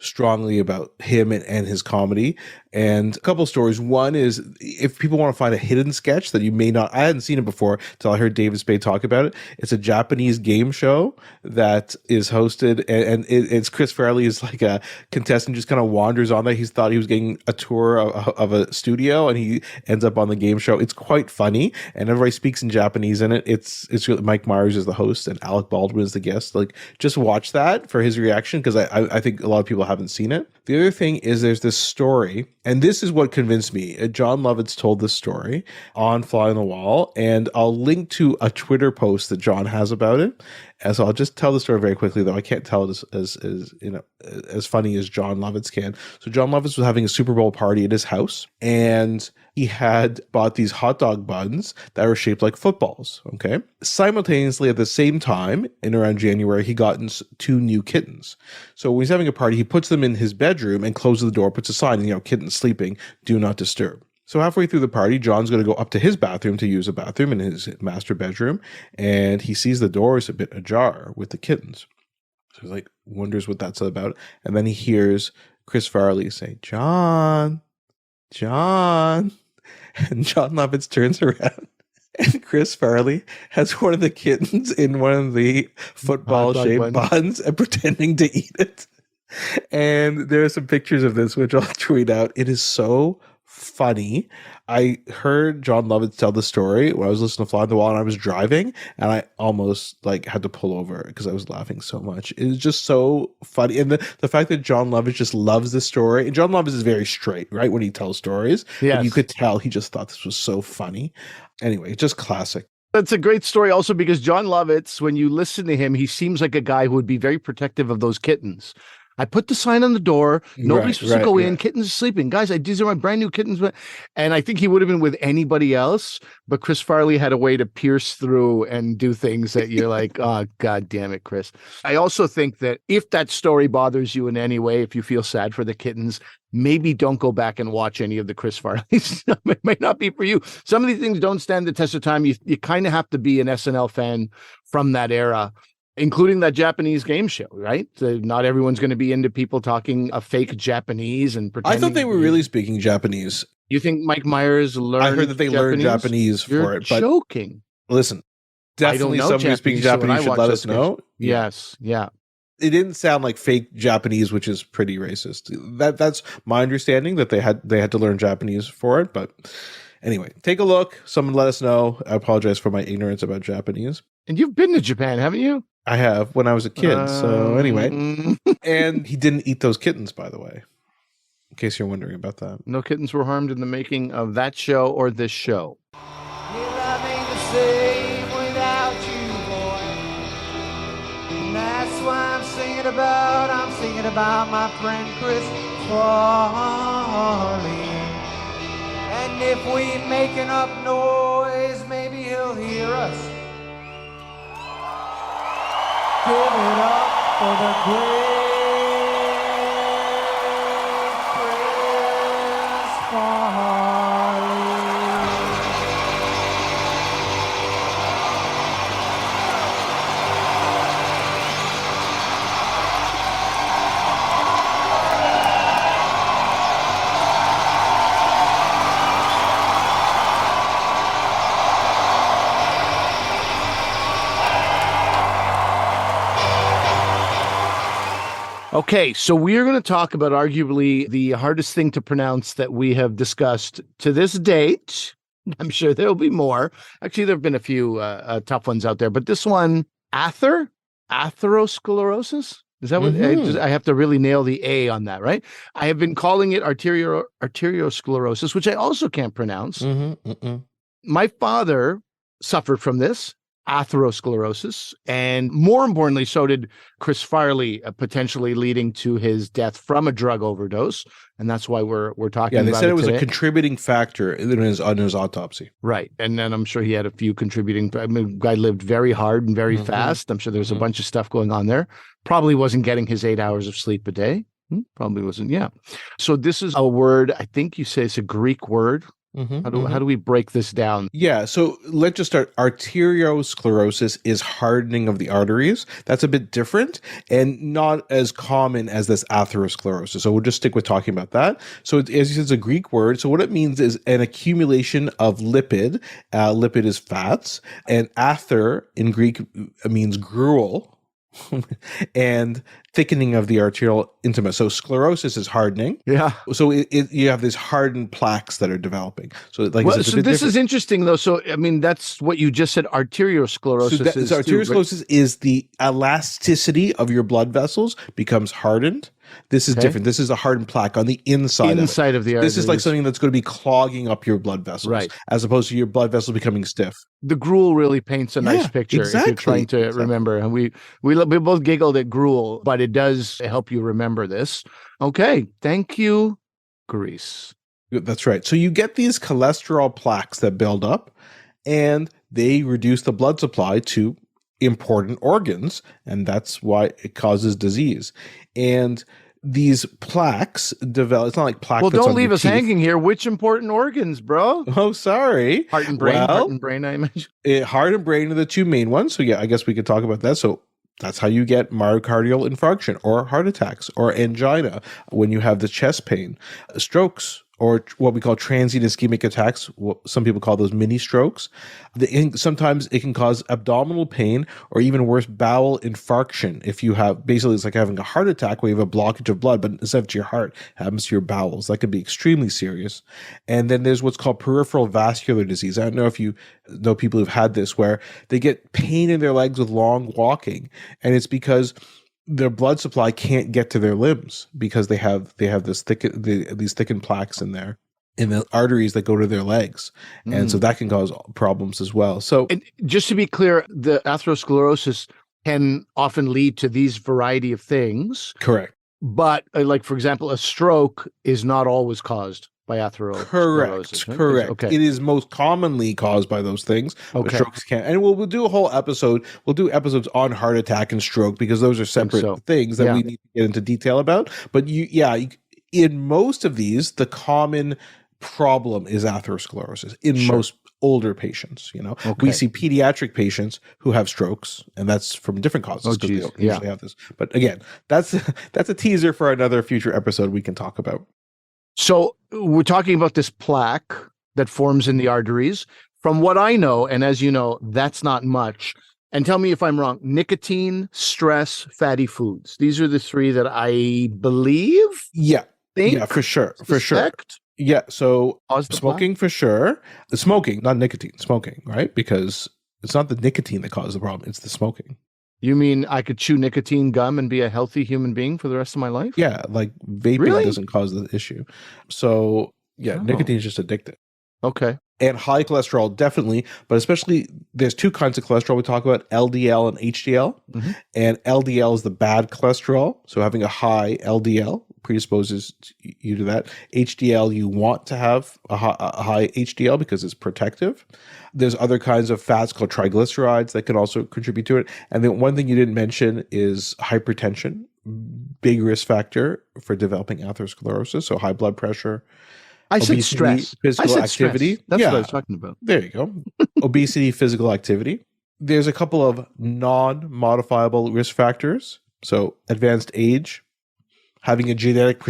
strongly about him and his comedy. And a couple of stories. One is, if people want to find a hidden sketch that you may not, I hadn't seen it before until I heard David Spade talk about it. It's a Japanese game show that is hosted, and it's Chris Farley is like a contestant, just kind of wanders on there. He's thought he was getting a tour of a studio, and he ends up on the game show. It's quite funny, and everybody speaks in Japanese in it. It's really, Mike Myers is the host, and Alec Baldwin is the guest. Like, just watch that for his reaction, because I think a lot of people haven't seen it. The other thing is, there's this story, and this is what convinced me. John Lovitz told this story on Fly on the Wall, and I'll link to a Twitter post that John has about it. And so I'll just tell the story very quickly, though I can't tell it as you know, as funny as John Lovitz can. So John Lovitz was having a Super Bowl party at his house, and he had bought these hot dog buns that were shaped like footballs. Okay. Simultaneously, at the same time, in around January, he got 2 new kittens. So when he's having a party, he puts them in his bedroom and closes the door, puts a sign, you know, kittens sleeping, do not disturb. So halfway through the party, John's going to go up to his bathroom to use a bathroom in his master bedroom, and he sees the door is a bit ajar with the kittens. So he's like, wonders what that's about. And then he hears Chris Farley say, John. And John Lovitz turns around, and Chris Farley has one of the kittens in one of the football-shaped buns and pretending to eat it. And there are some pictures of this, which I'll tweet out. It is so funny. I heard John Lovitz tell the story when I was listening to Fly on the Wall, and I was driving, and I almost like had to pull over because I was laughing so much. It was just so funny. And the fact that John Lovitz just loves the story, and John Lovitz is very straight, right? When he tells stories, yes. You could tell he just thought this was so funny. Anyway, just classic. That's a great story also because John Lovitz, when you listen to him, he seems like a guy who would be very protective of those kittens. I put the sign on the door. Nobody's supposed to go in. Kittens are sleeping. Guys, these are my brand new kittens. And I think he would have been with anybody else, but Chris Farley had a way to pierce through and do things that you're like, oh, God damn it, Chris. I also think that if that story bothers you in any way, if you feel sad for the kittens, maybe don't go back and watch any of the Chris Farley stuff. It might not be for you. Some of these things don't stand the test of time. You kind of have to be an SNL fan from that era, including that Japanese game show, right? So not everyone's going to be into people talking a fake Japanese and pretending. I thought they were really speaking Japanese. You think Mike Myers learned I heard that they learned Japanese for it. But joking. Listen, definitely somebody speaking Japanese should let us know. Yes, yeah. It didn't sound like fake Japanese, which is pretty racist. That's my understanding, that they had to learn Japanese for it. But Anyway, take a look. Someone let us know. I apologize for my ignorance about Japanese. And you've been to Japan, haven't you? I have when I was a kid. So anyway, Mm. and he didn't eat those kittens, by the way, in case you're wondering about that. No kittens were harmed in the making of that show or this show. Well, I ain't the same without you, boy. And that's why I'm singing about my friend Chris Farley. And if we make enough noise, maybe he'll hear us. Give it up for the great Chris Farley. Okay, so we're going to talk about arguably the hardest thing to pronounce that we have discussed to this date. I'm sure there'll be more. Actually, there have been a few tough ones out there, but this one, atherosclerosis? Is that what I have to really nail the A on that, right? I have been calling it arteriosclerosis, which I also can't pronounce. My father suffered from this, atherosclerosis, and more importantly, so did Chris Farley, potentially leading to his death from a drug overdose, and that's why we're talking. Yeah, they about said it was today. a contributing factor in his autopsy. Right, and then I'm sure he had a few contributing. I mean, guy lived very hard and very fast. I'm sure there's a bunch of stuff going on there. Probably wasn't getting his 8 hours of sleep a day. Probably wasn't. Yeah. So this is a word. I think you say it's a Greek word. How do we break this down? Yeah, so let's just start. Arteriosclerosis is hardening of the arteries. That's a bit different and not as common as this atherosclerosis. So we'll just stick with talking about that. So as you said, it's a Greek word. So what it means is an accumulation of lipid. Lipid is fats, and ather in Greek means gruel. And thickening of the arterial intima. So sclerosis is hardening. Yeah. So you have these hardened plaques that are developing. So like Well, it's a so bit this different. is interesting though. So I mean, that's what you just said. Arteriosclerosis is arteriosclerosis is the elasticity of your blood vessels becomes hardened. This is different. This is a hardened plaque on the inside of the arteries. This is like something that's going to be clogging up your blood vessels, Right. as opposed to your blood vessels becoming stiff. The gruel really paints a nice picture if you're trying to remember. And we both giggled at gruel, but it does help you remember this. Okay, thank you, Greece. That's right. So you get these cholesterol plaques that build up, and they reduce the blood supply to important organs, and that's why it causes disease. And these plaques develop. It's not like plaque. Well, that's don't on leave your us teeth. hanging here. Which important organs, bro? Oh, sorry. Heart and brain. Heart and brain, I imagine. Heart and brain are the two main ones. So yeah, I guess we could talk about that. So that's how you get myocardial infarction or heart attacks or angina when you have the chest pain, strokes, or what we call transient ischemic attacks. What some people call those mini strokes. Sometimes it can cause abdominal pain or even worse, bowel infarction. If you have, basically it's like having a heart attack where you have a blockage of blood, but instead of to your heart, it happens to your bowels. That could be extremely serious. And then there's what's called peripheral vascular disease. I don't know if you know people who've had this, where they get pain in their legs with long walking, and it's because their blood supply can't get to their limbs because they have this these thickened plaques in the arteries that go to their legs, and so that can cause problems as well. So, And just to be clear, the atherosclerosis can often lead to these variety of things. correct. But like, for example, a stroke is not always caused by atherosclerosis. Right? Correct. Okay. It is most commonly caused by those things. But Okay. strokes can't. And we'll do a whole episode. We'll do episodes on heart attack and stroke because those are separate so. things that Yeah. we need to get into detail about. But in most of these, the common problem is atherosclerosis in most older patients. Okay. We see pediatric patients who have strokes, and that's from different causes because they don't usually have this. But again, that's a teaser for another future episode we can talk about. So we're talking about this plaque that forms in the arteries. From what I know, and as you know, that's not much. And tell me if I'm wrong. Nicotine, stress, fatty foods. These are the three that I believe. Yeah. Think, Yeah, for sure. For sure. suspect. Yeah, so Cause the smoking for sure. Smoking, not nicotine, smoking, right? Because it's not the nicotine that causes the problem, it's the smoking. You mean I could chew nicotine gum and be a healthy human being for the rest of my life? Yeah, like vaping Really? doesn't cause the issue. So, yeah, Oh. nicotine is just addictive. Okay. And high cholesterol, definitely, but especially there's two kinds of cholesterol we talk about, LDL and HDL. Mhm. And LDL is the bad cholesterol. So having a high LDL predisposes you to that. HDL, you want to have a high HDL because it's protective. There's other kinds of fats called triglycerides that can also contribute to it. And then one thing you didn't mention is hypertension, big risk factor for developing atherosclerosis, so high blood pressure. I said Obesity, stress. physical I said activity. Stress. That's Yeah. what I was talking about. There you go. Obesity, physical activity. There's a couple of non-modifiable risk factors. So advanced age, having a genetic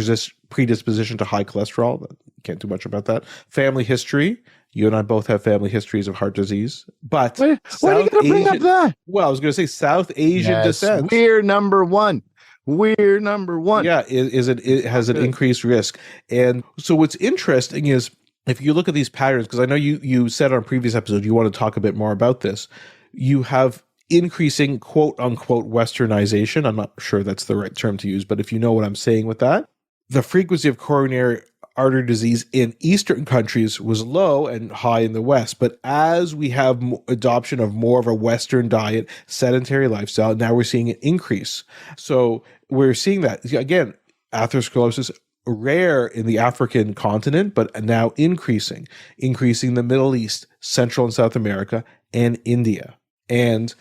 predisposition to high cholesterol. Can't do much about that. Family history. You and I both have family histories of heart disease. But Why are you going to bring up that? Well, I was going to say South Asian descent. We're number one. We're number one. Yeah, it has an increased risk. And so what's interesting is if you look at these patterns, because I know you said on a previous episode you want to talk a bit more about this, you have increasing quote unquote westernization. I'm not sure that's the right term to use, but if you know what I'm saying with that, the frequency of coronary artery disease in Eastern countries was low and high in the West. But as we have adoption of more of a Western diet, sedentary lifestyle, now we're seeing an increase. So we're seeing that, again, atherosclerosis, rare in the African continent, but now increasing in the Middle East, Central and South America, and India. And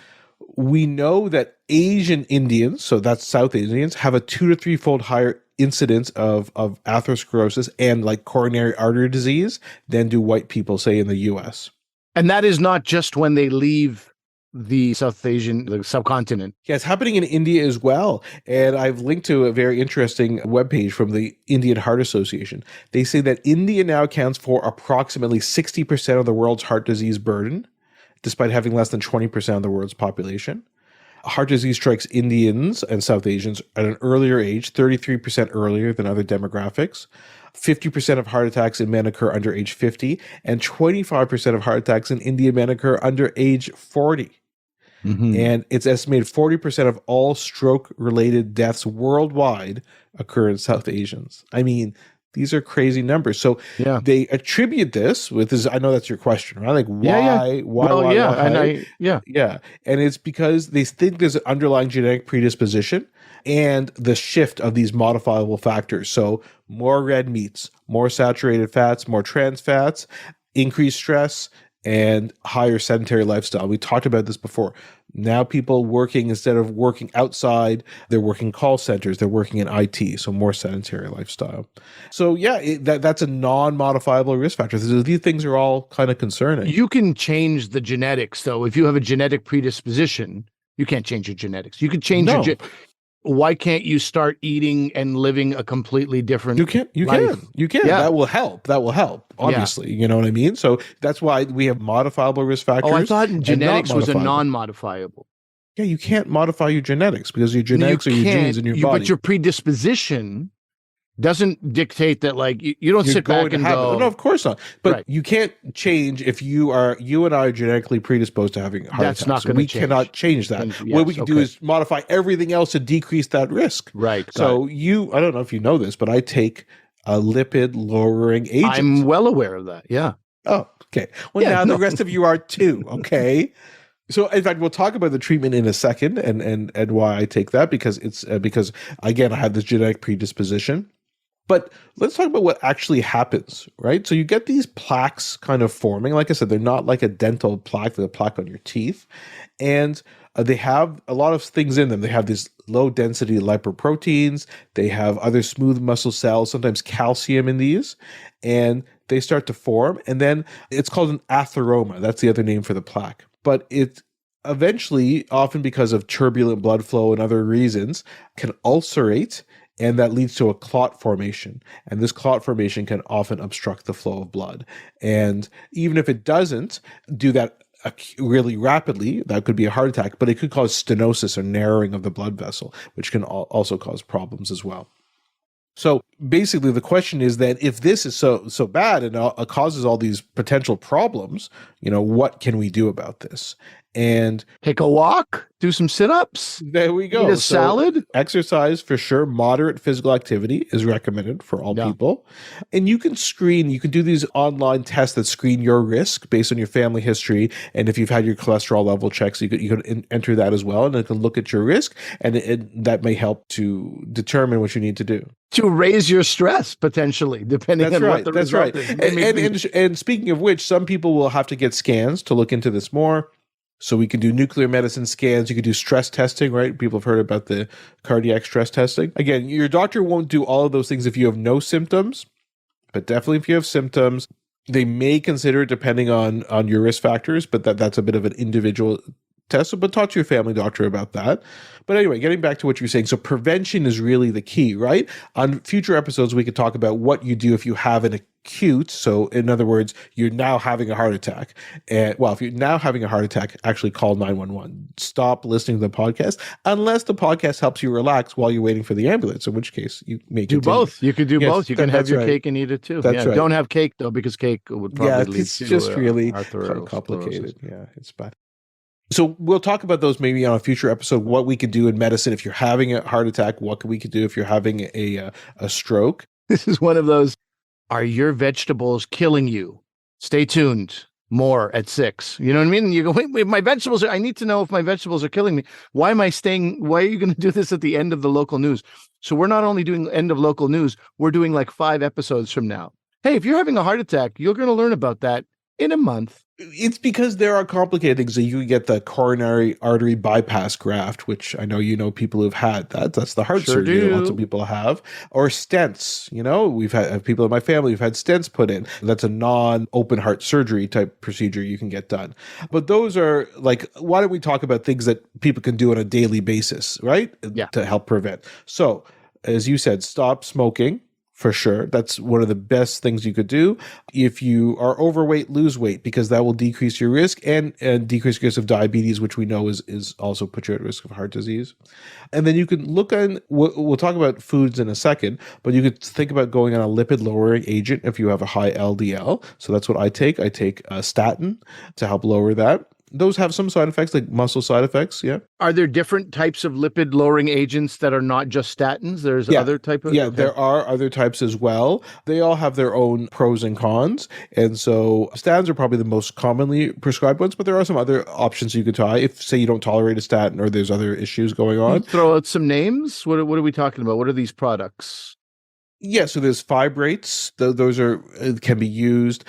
we know that Asian Indians, so that's South Asians, have a 2 to 3-fold higher incidence of atherosclerosis and like coronary artery disease than do white people, say, in the US. And that is not just when they leave the subcontinent. Yeah, it's happening in India as well. And I've linked to a very interesting webpage from the Indian Heart Association. They say that India now accounts for approximately 60% of the world's heart disease burden, despite having less than 20% of the world's population. Heart disease strikes Indians and South Asians at an earlier age, 33% earlier than other demographics. 50% of heart attacks in men occur under age 50, and 25% of heart attacks in Indian men occur under age 40. Mm-hmm. And it's estimated 40% of all stroke-related deaths worldwide occur in South Asians. I mean, these are crazy numbers. So they attribute this with this. I know that's your question, right? Like why? And it's because they think there's an underlying genetic predisposition and the shift of these modifiable factors. So more red meats, more saturated fats, more trans fats, increased stress, and higher sedentary lifestyle. We talked about this before. Now people working, instead of working outside, they're working call centers, they're working in IT, so more sedentary lifestyle. So that's a non-modifiable risk factor. These things are all kind of concerning. You can change the genetics, though. If you have a genetic predisposition, you can't change your genetics. You can change your why can't you start eating and living a completely different life? You can. Yeah. That will help, obviously. You know what I mean? So that's why we have modifiable risk factors. Oh, I thought genetics was a non-modifiable. Yeah, you can't modify your genetics because your genetics are your genes in your body. But your predisposition doesn't dictate that, like, you don't sit back and go... No, of course not. But you can't change if you and I are genetically predisposed to having heart attacks. Not going to change. We cannot change that. What we can do is modify everything else to decrease that risk. Right. So I don't know if you know this, but I take a lipid-lowering agent. I'm well aware of that, yeah. Oh, okay. Well, the rest of you are too, okay? So, in fact, we'll talk about the treatment in a second and why I take that, because it's because, again, I have this genetic predisposition. But let's talk about what actually happens, right? So you get these plaques kind of forming. Like I said, they're not like a dental plaque, they're a plaque on your teeth. And they have a lot of things in them. They have these low-density lipoproteins. They have other smooth muscle cells, sometimes calcium in these. And they start to form. And then it's called an atheroma. That's the other name for the plaque. But it eventually, often because of turbulent blood flow and other reasons, can ulcerate. And that leads to a clot formation. And this clot formation can often obstruct the flow of blood. And even if it doesn't do that really rapidly, that could be a heart attack, but it could cause stenosis or narrowing of the blood vessel, which can also cause problems as well. So basically, the question is that if this is so bad and causes all these potential problems, what can we do about this? And take a walk, do some sit-ups. There we go. Eat a salad. Exercise for sure. Moderate physical activity is recommended for all people. And you can do these online tests that screen your risk based on your family history. And if you've had your cholesterol level checks, you could enter that as well. And it can look at your risk, and that may help to determine what you need to do. To raise your stress, potentially, depending on what the result is. And speaking of which, some people will have to get scans to look into this more. So we can do nuclear medicine scans. You can do stress testing, right? People have heard about the cardiac stress testing. Again, your doctor won't do all of those things if you have no symptoms, but definitely if you have symptoms, they may consider it depending on your risk factors, but that's a bit of an individual test. But talk to your family doctor about that. But anyway, getting back to what you're saying, so prevention is really the key, right? On future episodes, we could talk about what you do if you have an acute. So in other words, you're now having a heart attack. If you're now having a heart attack, actually call 911. Stop listening to the podcast unless the podcast helps you relax while you're waiting for the ambulance, in which case you may do both. You could do both. You can have your cake and eat it too. That's right. Don't have cake though, because cake would probably lead it's to just really atherosclerosis. complicated. Yeah, it's bad. So we'll talk about those maybe on a future episode, what we could do in medicine if you're having a heart attack, what we could do if you're having a stroke. This is one of those, are your vegetables killing you? Stay tuned. More at 6. You know what I mean? You go, wait, my vegetables I need to know if my vegetables are killing me. Why are you going to do this at the end of the local news? So we're not only doing end of local news, we're doing like 5 episodes from now. Hey, if you're having a heart attack, you're going to learn about that in a month. It's because there are complicated things. So you get the coronary artery bypass graft, which I know people who've had that. That's the heart surgery that lots of people have. Or stents. We've had people in my family who've had stents put in. That's a non-open heart surgery type procedure you can get done. But those are why don't we talk about things that people can do on a daily basis, right? Yeah. To help prevent. So, as you said, stop smoking. For sure. That's one of the best things you could do. If you are overweight, lose weight, because that will decrease your risk and decrease your risk of diabetes, which we know is also put you at risk of heart disease. And then you can look on, we'll talk about foods in a second, but you could think about going on a lipid lowering agent if you have a high LDL. So that's what I take. I take a statin to help lower that. Those have some side effects, like muscle side effects. Yeah. Are there different types of lipid lowering agents that are not just statins? There's other type of... Yeah, there are other types as well. They all have their own pros and cons. And so statins are probably the most commonly prescribed ones, but there are some other options you could try if, say, you don't tolerate a statin or there's other issues going on. Throw out some names. What are we talking about? What are these products? Yeah, so there's fibrates. Those can be used.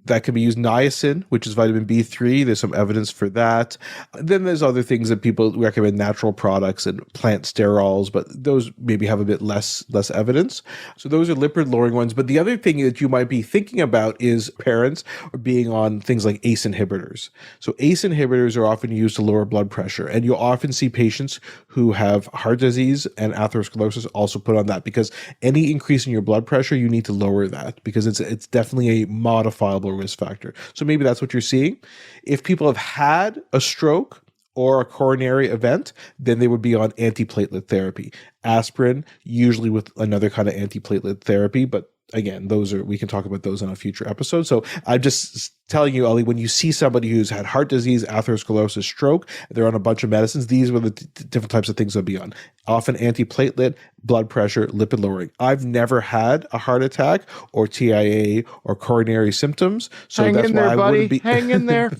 That can be used. Niacin, which is vitamin B3. There's some evidence for that. Then there's other things that people recommend, natural products and plant sterols, but those maybe have a bit less evidence. So those are lipid lowering ones. But the other thing that you might be thinking about is parents being on things like ACE inhibitors. So ACE inhibitors are often used to lower blood pressure. And you'll often see patients who have heart disease and atherosclerosis also put on that, because any increase in your blood pressure, you need to lower that, because it's definitely a modifiable risk factor. So maybe that's what you're seeing. If people have had a stroke or a coronary event, then they would be on antiplatelet therapy. Aspirin, usually with another kind of antiplatelet therapy, but again, we can talk about those on a future episode. So I'm just telling you, Ali, when you see somebody who's had heart disease, atherosclerosis, stroke, they're on a bunch of medicines, these were the different types of things they'll be on. Often antiplatelet, blood pressure, lipid lowering. I've never had a heart attack or TIA or coronary symptoms. So Hang in there, buddy. Hang in there.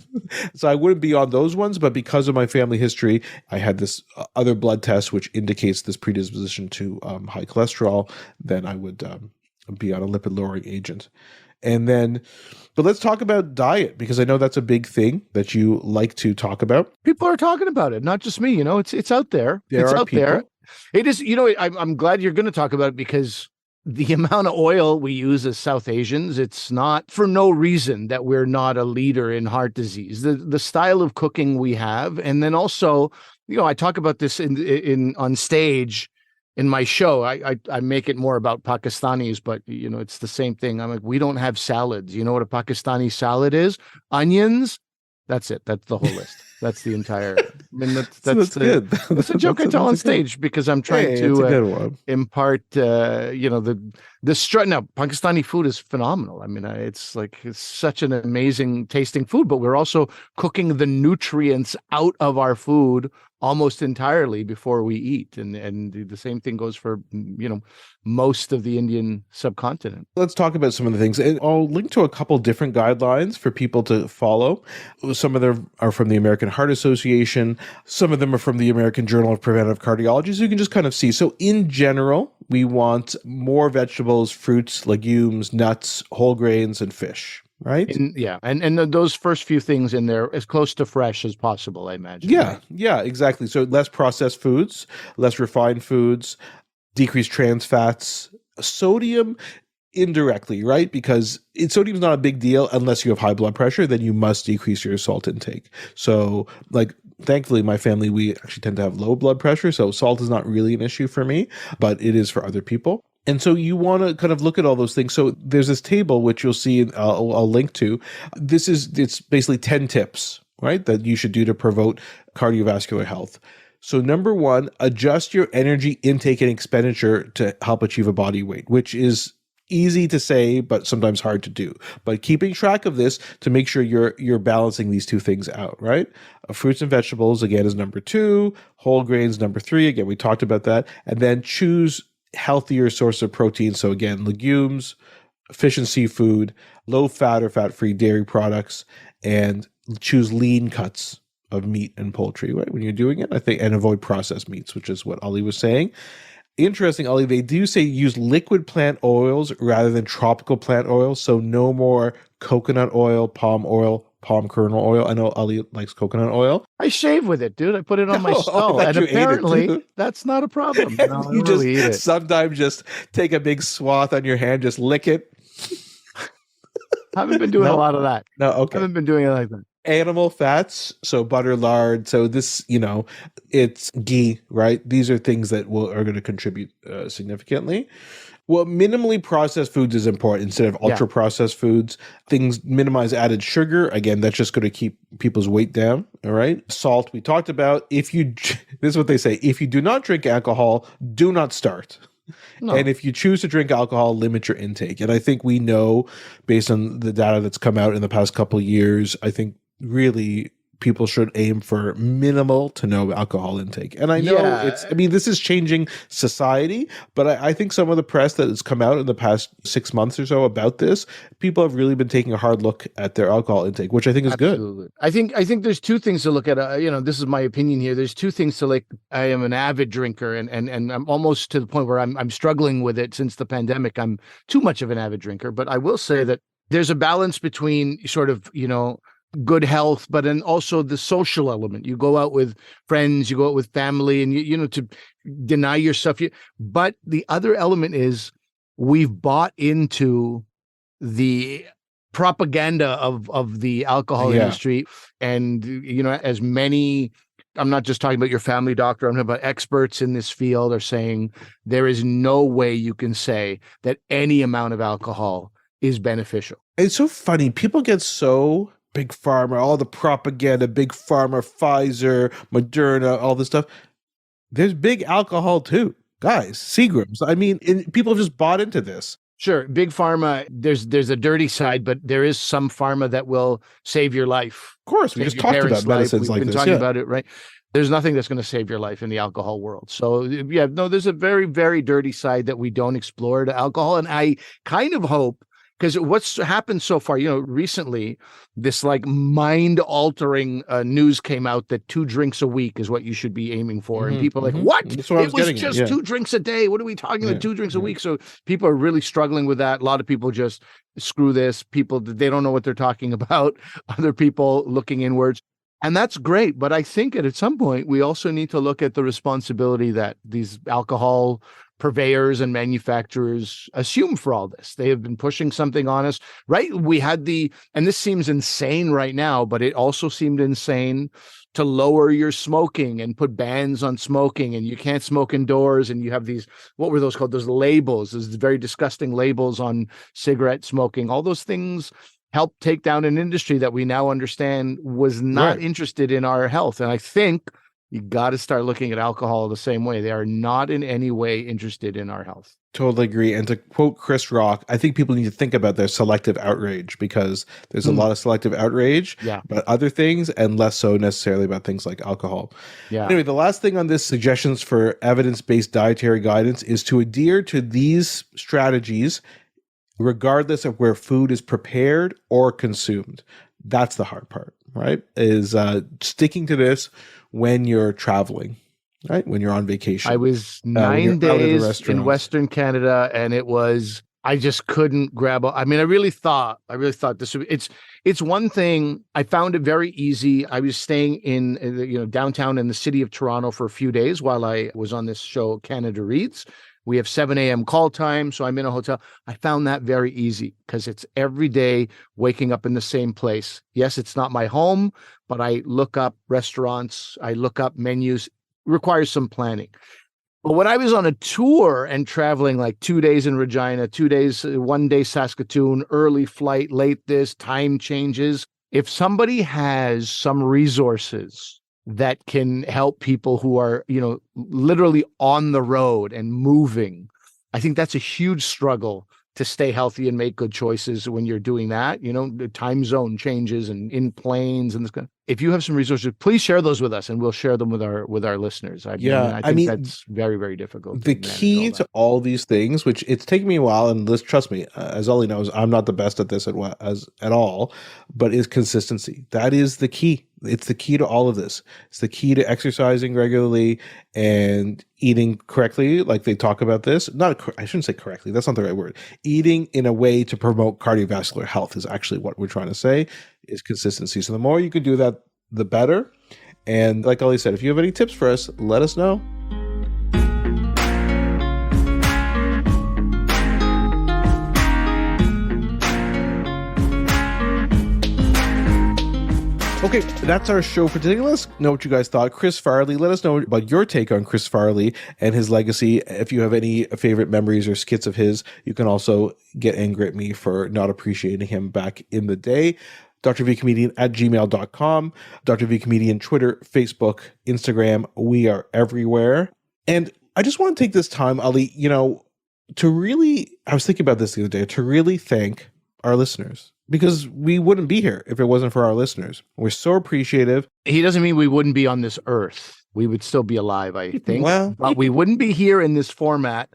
So I wouldn't be on those ones, but because of my family history, I had this other blood test which indicates this predisposition to high cholesterol, then I would be on a lipid lowering agent. But let's talk about diet, because I know that's a big thing that you like to talk about. People are talking about it, not just me. It's out there. It's out there. It is. I'm glad you're going to talk about it, because the amount of oil we use as South Asians, it's not for no reason that we're not a leader in heart disease. The style of cooking we have, and then also, I talk about this in on stage. In my show, I make it more about Pakistanis, but it's the same thing. I'm like, we don't have salads. You know what a Pakistani salad is? Onions. That's it. That's the whole list. That's the entire. I mean, That's good. That's a joke I tell on stage because I'm trying Hey, it's a to good one. impart, the strut. Now, Pakistani food is phenomenal. I mean, it's such an amazing tasting food, but we're also cooking the nutrients out of our food almost entirely before we eat, and the same thing goes for most of the Indian subcontinent. Let's talk about some of the things. And I'll link to a couple different guidelines for people to follow. Some of them are from the American Heart Association. Some of them are from the American Journal of Preventive Cardiology. So you can just kind of see. So in general, we want more vegetables, fruits, legumes, nuts, whole grains, and fish. Right? And those first few things in there as close to fresh as possible, I imagine. Yeah, right? yeah, exactly. So less processed foods, less refined foods, decreased trans fats, sodium indirectly, right? Because sodium is not a big deal unless you have high blood pressure, then you must decrease your salt intake. So thankfully, my family, we actually tend to have low blood pressure. So salt is not really an issue for me, but it is for other people. And so you want to kind of look at all those things. So there's this table, which you'll see, I'll link to. It's basically 10 tips, right, that you should do to promote cardiovascular health. So number 1, adjust your energy intake and expenditure to help achieve a body weight, which is easy to say, but sometimes hard to do. But keeping track of this to make sure you're balancing these two things out, right? Fruits and vegetables, again, is number 2. Whole grains, number 3. Again, we talked about that. And then choose healthier source of protein. So again, legumes, fish and seafood, low fat or fat-free dairy products, and choose lean cuts of meat and poultry, right? When you're doing it, I think, and avoid processed meats, which is what Ali was saying. Interesting, Ali, they do say use liquid plant oils rather than tropical plant oils. So no more coconut oil, palm kernel oil. I know Ali likes coconut oil. I shave with it, dude. I put it on my skull, and apparently that's not a problem. No, you just really eat it. Sometimes just take a big swath on your hand, just lick it. Haven't been doing a lot of that. No, okay. Haven't been doing it like that. Animal fats, so butter, lard. So this, it's ghee, right? These are things that are going to contribute significantly. Well, minimally processed foods is important instead of ultra processed foods. Things minimize added sugar. Again, that's just going to keep people's weight down. All right. Salt, we talked about. This is what they say. If you do not drink alcohol, do not start. No. And if you choose to drink alcohol, limit your intake. And I think we know, based on the data that's come out in the past couple of years, I think really people should aim for minimal to no alcohol intake. And I know this is changing society, but I think some of the press that has come out in the past 6 months or so about this, people have really been taking a hard look at their alcohol intake, which I think is good. I think there's two things to look at. This is my opinion here. There's two things to like. I am an avid drinker, and I'm almost to the point where I'm struggling with it since the pandemic. I'm too much of an avid drinker, but I will say that there's a balance between sort of, good health, but then also the social element. You go out with friends, you go out with family, and to deny yourself. But the other element is we've bought into the propaganda of the alcohol industry, and as many. I'm not just talking about your family doctor. I'm talking about experts in this field are saying there is no way you can say that any amount of alcohol is beneficial. It's so funny. People get so big pharma, all the propaganda, big pharma, Pfizer, Moderna, all this stuff. There's big alcohol too, guys. Seagrams. I mean, people have just bought into this. Sure, big pharma. There's a dirty side, but there is some pharma that will save your life. Of course, we just talked about medicines like this. We've been talking about it, right? There's nothing that's going to save your life in the alcohol world. So there's a very, very dirty side that we don't explore to alcohol, and I kind of hope. Because what's happened so far, recently, this mind-altering news came out that 2 drinks a week is what you should be aiming for. And people are like, what? It was just 2 drinks a day. What are we talking about, 2 drinks a week? So people are really struggling with that. A lot of people just screw this. People, they don't know what they're talking about. Other people looking inwards. And that's great. But I think at some point, we also need to look at the responsibility that these alcohol purveyors and manufacturers assume for all this. They have been pushing something on us, right? We had and this seems insane right now, but it also seemed insane to lower your smoking and put bans on smoking, and you can't smoke indoors. And you have these, what were those called? Those labels, those very disgusting labels on cigarette smoking. All those things helped take down an industry that we now understand was not interested in our health. And I think you got to start looking at alcohol the same way. They are not in any way interested in our health. Totally agree. And to quote Chris Rock, I think people need to think about their selective outrage, because there's a lot of selective outrage about other things and less so necessarily about things like alcohol. Yeah. Anyway, the last thing on this suggestions for evidence-based dietary guidance is to adhere to these strategies regardless of where food is prepared or consumed. That's the hard part, right? Is sticking to this when you're traveling. Right, when you're on vacation. I was 9 days in Western Canada, and I just couldn't grab. I really thought this would. It's one thing. I found it very easy. I was staying in downtown in the city of Toronto for a few days while I was on this show, Canada Reads. We have 7 a.m. call time, so I'm in a hotel. I found that very easy because it's every day waking up in the same place. Yes, it's not my home, but I look up restaurants. I look up menus. Requires some planning. But when I was on a tour and traveling like 2 days in Regina, 2 days, 1 day Saskatoon, early flight, late this, time changes. If somebody has some resources that can help people who are, literally on the road and moving, I think that's a huge struggle to stay healthy and make good choices when you're doing that. The time zone changes and in planes and this kind of. If you have some resources, please share those with us, and we'll share them with our listeners. I think that's very, very difficult. The key to all these things, which it's taken me a while, and trust me, as Ollie knows, I'm not the best at this at all, but is consistency. That is the key. It's the key to all of this. It's the key to exercising regularly and eating correctly. Like they talk about this. I shouldn't say correctly. That's not the right word. Eating in a way to promote cardiovascular health is actually what we're trying to say, is consistency. So the more you can do that, the better. And like Ollie said, if you have any tips for us, let us know. Okay, that's our show for today. Let us know what you guys thought. Chris Farley, let us know about your take on Chris Farley and his legacy. If you have any favorite memories or skits of his, you can also get angry at me for not appreciating him back in the day. drvcomedian@gmail.com, Dr. V Comedian, Twitter, Facebook, Instagram. We are everywhere. And I just want to take this time, Ali, to really, I was thinking about this the other day, to really thank our listeners, because we wouldn't be here if it wasn't for our listeners. We're so appreciative. He doesn't mean we wouldn't be on this earth. We would still be alive, I think. Well, but we wouldn't be here in this format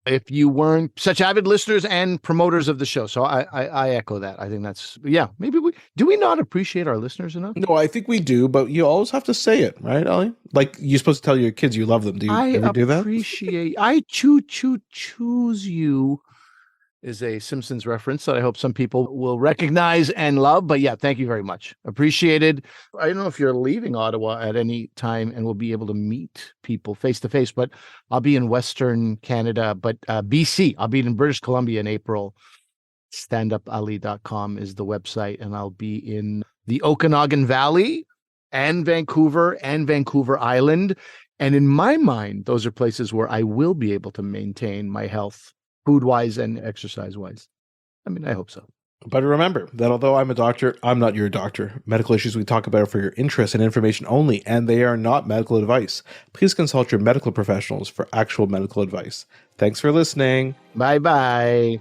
if you weren't such avid listeners and promoters of the show. So I echo that. I think that's, maybe do we not appreciate our listeners enough? No, I think we do, but you always have to say it, right, Ollie? Like you're supposed to tell your kids you love them. Do you ever do that? I choose you is a Simpsons reference that I hope some people will recognize and love. But thank you very much. Appreciated. I don't know if you're leaving Ottawa at any time and we'll be able to meet people face to face, but I'll be in Western Canada, but BC, I'll be in British Columbia in April. Standupali.com is the website, and I'll be in the Okanagan Valley and Vancouver Island. And in my mind, those are places where I will be able to maintain my health, food-wise and exercise-wise. I hope so. But remember that although I'm a doctor, I'm not your doctor. Medical issues we talk about are for your interest and information only, and they are not medical advice. Please consult your medical professionals for actual medical advice. Thanks for listening. Bye-bye.